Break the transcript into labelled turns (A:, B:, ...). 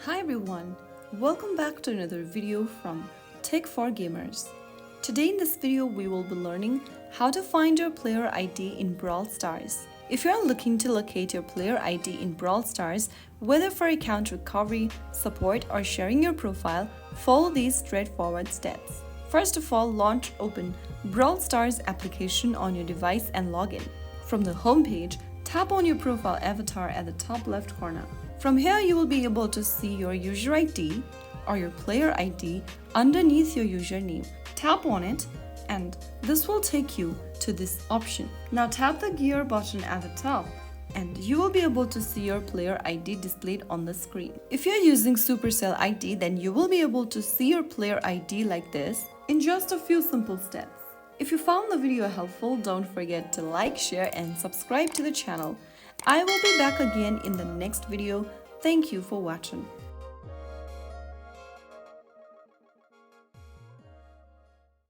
A: Hi everyone, welcome back to another video from Tech for Gamers. Today in this video we will be learning how to find your player ID in Brawl Stars. If you are looking to locate your player ID in Brawl Stars, whether for account recovery, support or sharing your profile, follow these straightforward steps. First of all, open Brawl Stars application on your device and log in. From the home page, tap on your profile avatar at the top left corner. From here, you will be able to see your user ID or your player ID underneath your username. Tap on it and this will take you to this option. Now tap the gear button at the top and you will be able to see your player ID displayed on the screen. If you're using Supercell ID, then you will be able to see your player ID like this in just a few simple steps. If you found the video helpful, don't forget to like, share and subscribe to the channel. I will be back again in the next video. Thank you for watching.